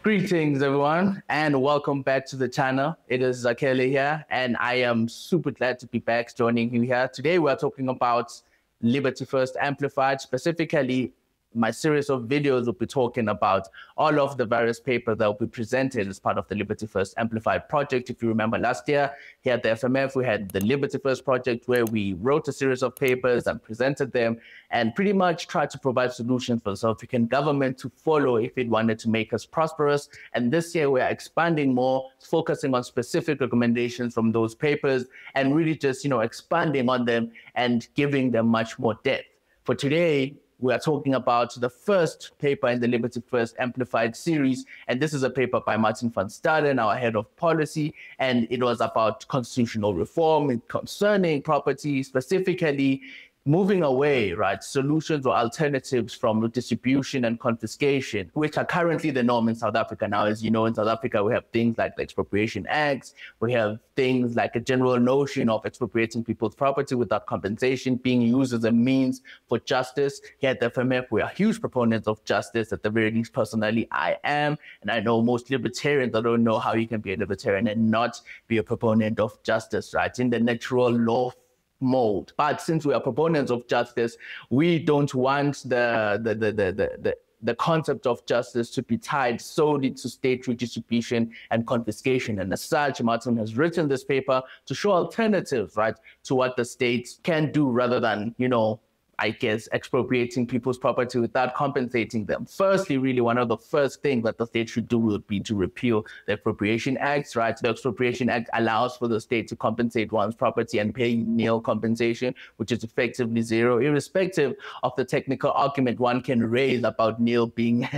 Greetings, everyone, and welcome back to the channel. It is Zakhele here, and I am super glad to be back joining you here. Today, we are talking about Liberty First Amplified. Specifically, my series of videos will be talking about all of the various papers that will be presented as part of the Liberty First Amplified project. If you remember last year, here at the FMF, we had the Liberty First project where we wrote a series of papers and presented them and pretty much tried to provide solutions for the South African government to follow if it wanted to make us prosperous. And this year, we are expanding more, focusing on specific recommendations from those papers and really just, expanding on them and giving them much more depth. For today, we are talking about the first paper in the Liberty First Amplified series, and this is a paper by Martin van Staden, our head of policy, and it was about constitutional reform concerning property, specifically moving away, solutions or alternatives from redistribution and confiscation, which are currently the norm in South Africa. Now, as you know, in South Africa, we have things like the expropriation acts. We have things like a general notion of expropriating people's property without compensation being used as a means for justice. Here at the FMF, we are huge proponents of justice. At the very least, personally, I am. And I know most libertarians, I don't know how you can be a libertarian and not be a proponent of justice, in the natural law mold. But since we are proponents of justice, we don't want the concept of justice to be tied solely to state redistribution and confiscation. And as such, Martin has written this paper to show alternatives, to what the states can do rather than, expropriating people's property without compensating them. Firstly, really, one of the first things that the state should do would be to repeal the Expropriation Act, The Expropriation Act allows for the state to compensate one's property and pay nil compensation, which is effectively zero, irrespective of the technical argument one can raise about nil being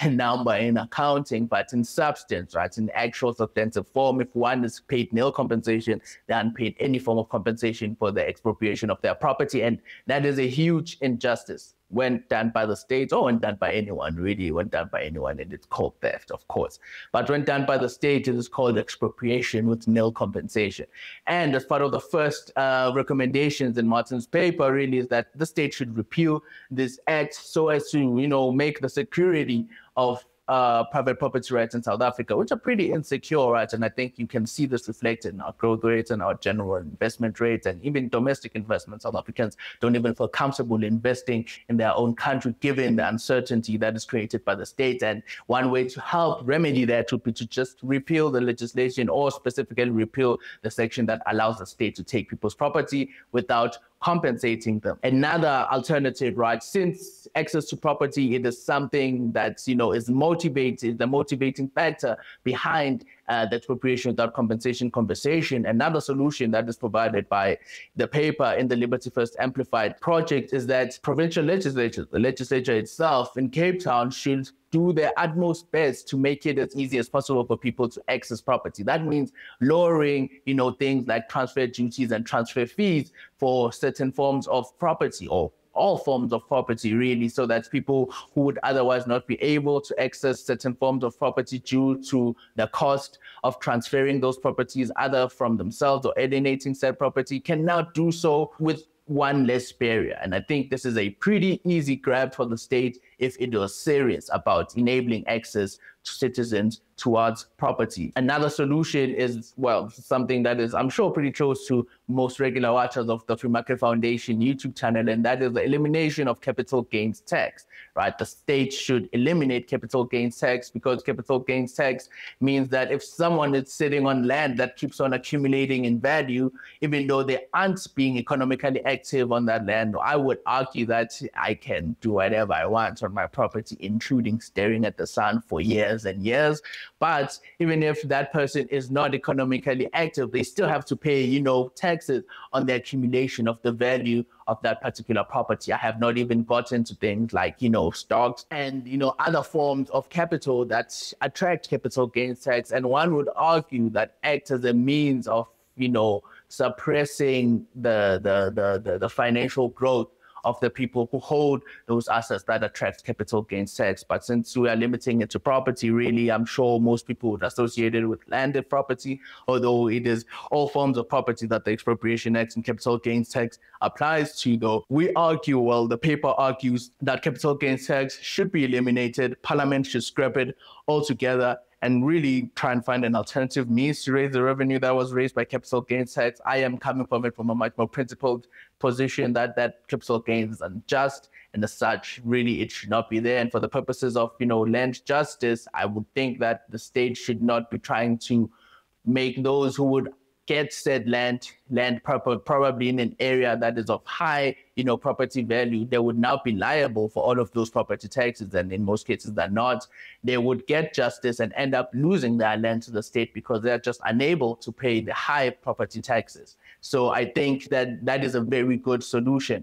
a number in accounting, but in substance, in actual substantive form, if one is paid nil compensation, they're unpaid any form of compensation for the expropriation of their property, and that is a huge injustice when done by the state or when done by anyone, really, when done by anyone, and it's called theft, of course. But when done by the state, it is called expropriation with nil compensation. And as part of the first recommendations in Martin's paper, really, is that the state should repeal this act so as to, make the security of private property rights in South Africa, which are pretty insecure, and I think you can see this reflected in our growth rates and our general investment rates and even domestic investment. South Africans don't even feel comfortable investing in their own country given the uncertainty that is created by the state. And one way to help remedy that would be to just repeal the legislation, or specifically repeal the section that allows the state to take people's property without compensating them. Another alternative, since access to property, it is something that, is motivated, the motivating factor behind the expropriation without compensation conversation. Another solution that is provided by the paper in the Liberty First Amplified project is that provincial legislatures, the legislature itself in Cape Town, should do their utmost best to make it as easy as possible for people to access property. That means lowering, things like transfer duties and transfer fees for certain forms of property, or all forms of property, really, so that people who would otherwise not be able to access certain forms of property due to the cost of transferring those properties either from themselves or alienating said property can now do so with one less barrier. And I think this is a pretty easy grab for the state if it was serious about enabling access to citizens towards property. Another solution is, something that is, I'm sure, pretty close to most regular watchers of the Free Market Foundation YouTube channel, and that is the elimination of capital gains tax, The state should eliminate capital gains tax, because capital gains tax means that if someone is sitting on land that keeps on accumulating in value, even though they aren't being economically active on that land, I would argue that I can do whatever I want on my property, including staring at the sun for years and years. But even if that person is not economically active, they still have to pay, taxes on the accumulation of the value of that particular property. I have not even gotten to things like, stocks and, other forms of capital that attract capital gains tax. And one would argue that act as a means of, suppressing the financial growth of the people who hold those assets that attract capital gains tax. But since we are limiting it to property, really, I'm sure most people would associate it with landed property, although it is all forms of property that the Expropriation Act and capital gains tax applies to, though. We argue, well, the paper argues that capital gains tax should be eliminated, Parliament should scrap it altogether, and really try and find an alternative means to raise the revenue that was raised by capital gains tax. I am coming from it from a much more principled position that capital gains is unjust, and as such, really it should not be there. And for the purposes of, land justice, I would think that the state should not be trying to make those who would get said land probably in an area that is of high, property value. They would now be liable for all of those property taxes, and in most cases they're not. They would get justice and end up losing their land to the state because they're just unable to pay the high property taxes. So I think that is a very good solution.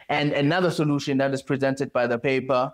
And another solution that is presented by the paper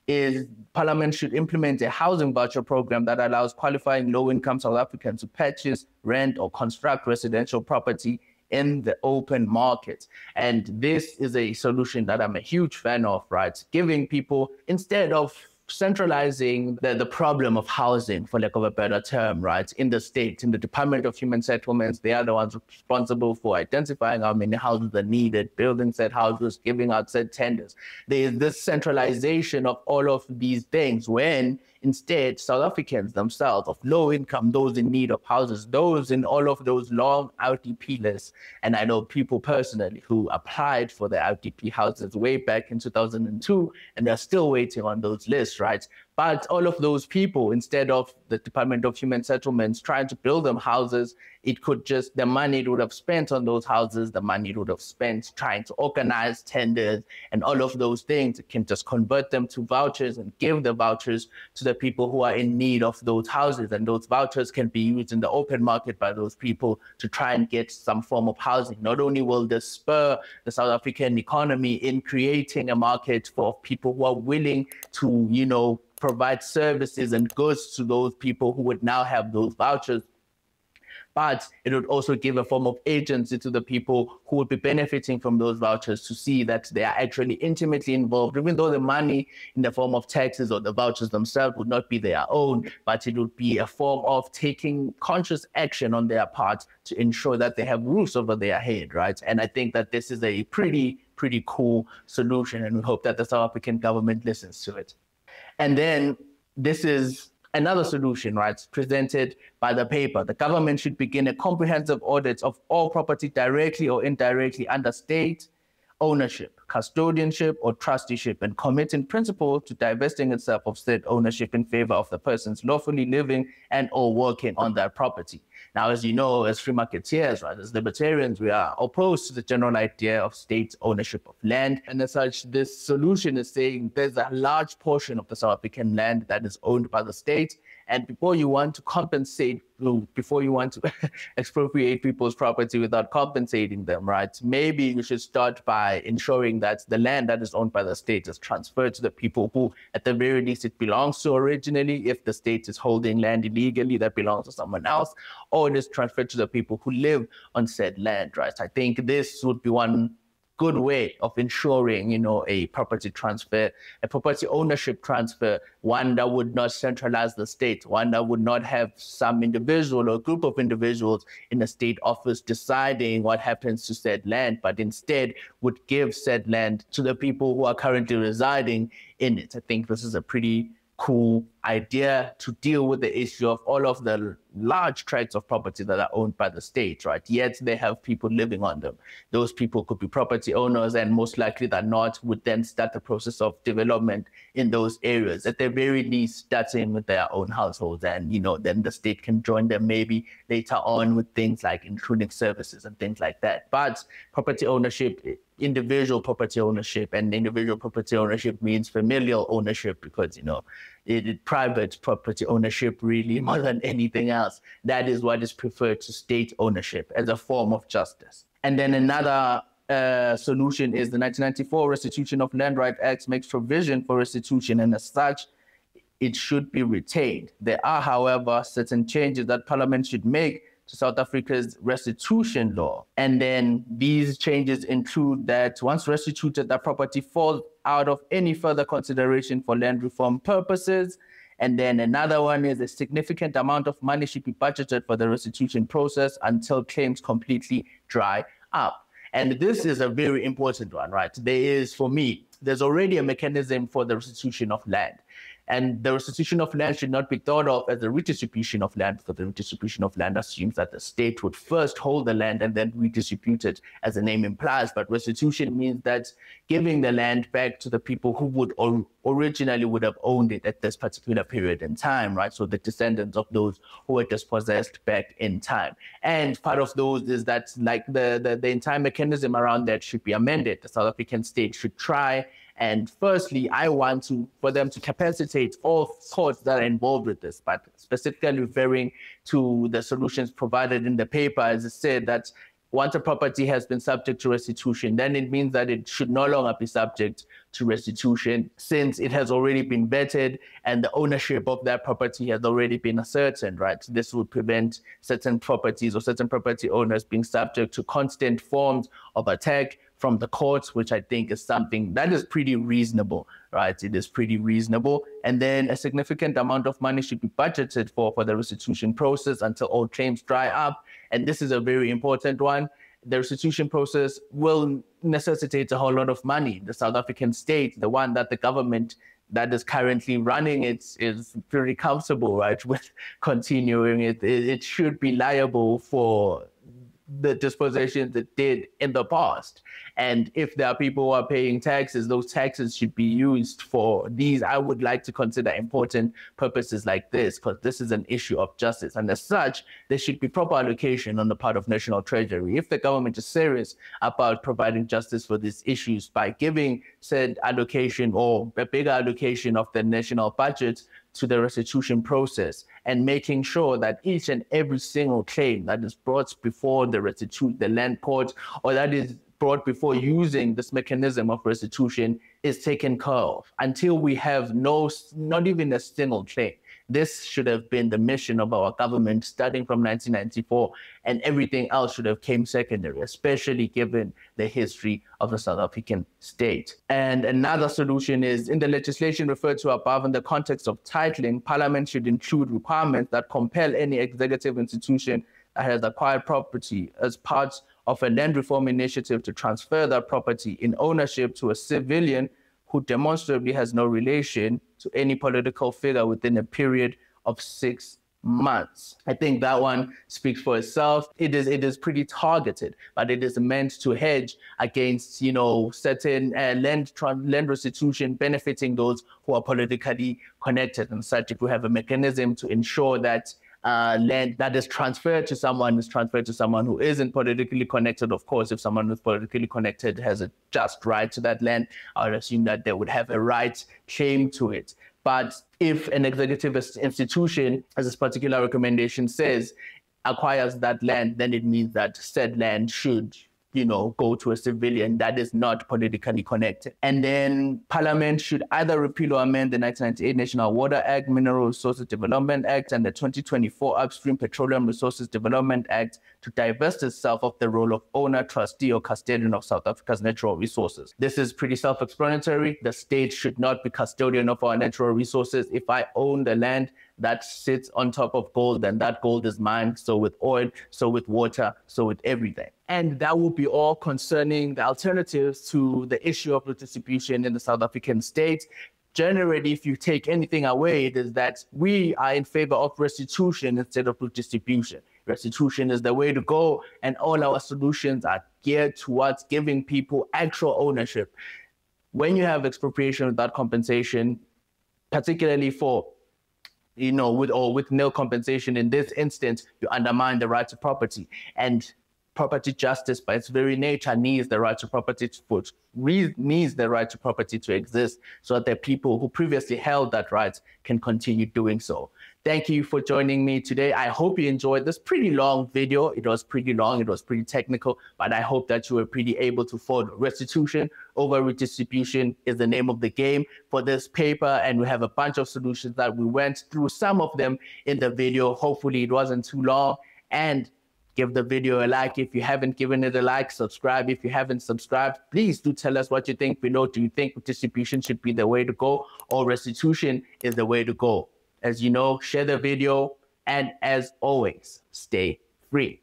is Parliament should implement a housing voucher program that allows qualifying low-income South Africans to purchase, rent, or construct residential property in the open market. And this is a solution that I'm a huge fan of, right? Giving people, instead of centralizing the problem of housing, for lack of a better term, right, in the state, in the Department of Human Settlements, they are the ones responsible for identifying how many houses are needed, building said houses, giving out said tenders. There is this centralization of all of these things when instead South Africans themselves of low income, those in need of houses, those in all of those long RDP lists, and I know people personally who applied for the RDP houses way back in 2002, and they're still waiting on those lists, right? But all of those people, instead of the Department of Human Settlements trying to build them houses, it could just, the money it would have spent on those houses, the money it would have spent trying to organize tenders and all of those things, it can just convert them to vouchers and give the vouchers to the people who are in need of those houses. And those vouchers can be used in the open market by those people to try and get some form of housing. Not only will this spur the South African economy in creating a market for people who are willing to, provide services and goods to those people who would now have those vouchers, but it would also give a form of agency to the people who would be benefiting from those vouchers to see that they are actually intimately involved, even though the money in the form of taxes or the vouchers themselves would not be their own, but it would be a form of taking conscious action on their part to ensure that they have roofs over their head, right? And I think that this is a pretty cool solution, and we hope that the South African government listens to it. And then this is another solution, right, presented by the paper. The government should begin a comprehensive audit of all property directly or indirectly under state ownership, custodianship, or trusteeship, and commit in principle to divesting itself of said ownership in favor of the persons lawfully living and or working on that property. Now, as you know, as free marketeers, right, as libertarians, we are opposed to the general idea of state ownership of land. And as such, this solution is saying there's a large portion of the South African land that is owned by the state. And before you want to compensate, before you want to expropriate people's property without compensating them, right, maybe you should start by ensuring that the land that is owned by the state is transferred to the people who, at the very least, it belongs to originally. If the state is holding land illegally that belongs to someone else, or it is transferred to the people who live on said land, right? I think this would be one good way of ensuring, a property transfer, a property ownership transfer, one that would not centralize the state, one that would not have some individual or group of individuals in a state office deciding what happens to said land, but instead would give said land to the people who are currently residing in it. I think this is a pretty cool idea to deal with the issue of all of the large tracts of property that are owned by the state, right? Yet they have people living on them. Those people could be property owners, and most likely than not would then start the process of development in those areas. At the very least, starting with their own households, and then the state can join them maybe later on with things like including services and things like that. But property ownership, individual property ownership, and individual property ownership means familial ownership, because private property ownership really more than anything else. That is what is preferred to state ownership as a form of justice. And then another solution is the 1994 Restitution of Land Right Act makes provision for restitution, and as such, it should be retained. There are, however, certain changes that Parliament should make to South Africa's restitution law. And then these changes include that once restituted, that property falls out of any further consideration for land reform purposes. And then another one is a significant amount of money should be budgeted for the restitution process until claims completely dry up. And this is a very important one, right? There's already a mechanism for the restitution of land. And the restitution of land should not be thought of as a redistribution of land, because the redistribution of land assumes that the state would first hold the land and then redistribute it, as the name implies. But restitution means that giving the land back to the people who would originally would have owned it at this particular period in time, right? So the descendants of those who were dispossessed back in time. And part of those is that like the entire mechanism around that should be amended. The South African state should try. And firstly, I want for them to capacitate all thoughts that are involved with this, but specifically referring to the solutions provided in the paper, as it said that once a property has been subject to restitution, then it means that it should no longer be subject to restitution since it has already been vetted and the ownership of that property has already been ascertained, right? This would prevent certain properties or certain property owners being subject to constant forms of attack from the courts, which I think is something that is pretty reasonable, right? It is pretty reasonable. And then a significant amount of money should be budgeted for the restitution process until all claims dry up. And this is a very important one. The restitution process will necessitate a whole lot of money. The South African state, the one that the government that is currently running it, is pretty comfortable, right, with continuing it. It should be liable for the dispositions it did in the past. And if there are people who are paying taxes, those taxes should be used for these, I would like to consider, important purposes like this, because this is an issue of justice. And as such, there should be proper allocation on the part of National Treasury. If the government is serious about providing justice for these issues by giving said allocation or a bigger allocation of the national budget to the restitution process and making sure that each and every single claim that is brought before the land court, or that is brought before using this mechanism of restitution, is taken care of until we have not even a single claim. This should have been the mission of our government starting from 1994, and everything else should have came secondary, especially given the history of the South African state. And another solution is, in the legislation referred to above, in the context of titling, Parliament should include requirements that compel any executive institution that has acquired property as part of a land reform initiative to transfer that property in ownership to a civilian who demonstrably has no relation to any political figure within a period of 6 months. I think that one speaks for itself. It is pretty targeted, but it is meant to hedge against, certain land restitution benefiting those who are politically connected and such. If we have a mechanism to ensure that land that is transferred to someone who isn't politically connected. Of course, if someone who's politically connected has a just right to that land, I would assume that they would have a right claim to it. But if an executive institution, as this particular recommendation says, acquires that land, then it means that said land should go to a civilian that is not politically connected. And then Parliament should either repeal or amend the 1998 National Water Act, Mineral Resources Development Act, and the 2024 Upstream Petroleum Resources Development Act to divest itself of the role of owner, trustee, or custodian of South Africa's natural resources. This is pretty self-explanatory. The state should not be custodian of our natural resources. If I own the land that sits on top of gold, then that gold is mine. So with oil, so with water, so with everything. And that will be all concerning the alternatives to the issue of redistribution in the South African state. Generally, if you take anything away, it is that we are in favor of restitution instead of redistribution. Restitution is the way to go, and all our solutions are geared towards giving people actual ownership. When you have expropriation without compensation, particularly for with nil compensation, in this instance, you undermine the right to property. And property justice, by its very nature, needs the right to property to exist, so that the people who previously held that right can continue doing so. Thank you for joining me today. I hope you enjoyed this pretty long video. It was pretty long, it was pretty technical, but I hope that you were pretty able to follow. Restitution over redistribution is the name of the game for this paper, and we have a bunch of solutions that we went through, some of them in the video. Hopefully it wasn't too long. And Give the video a like if you haven't given it a like. Subscribe if you haven't subscribed. Please do tell us what you think below. Do you think distribution should be the way to go, or restitution is the way to go? As you know, share the video, and as always, stay free.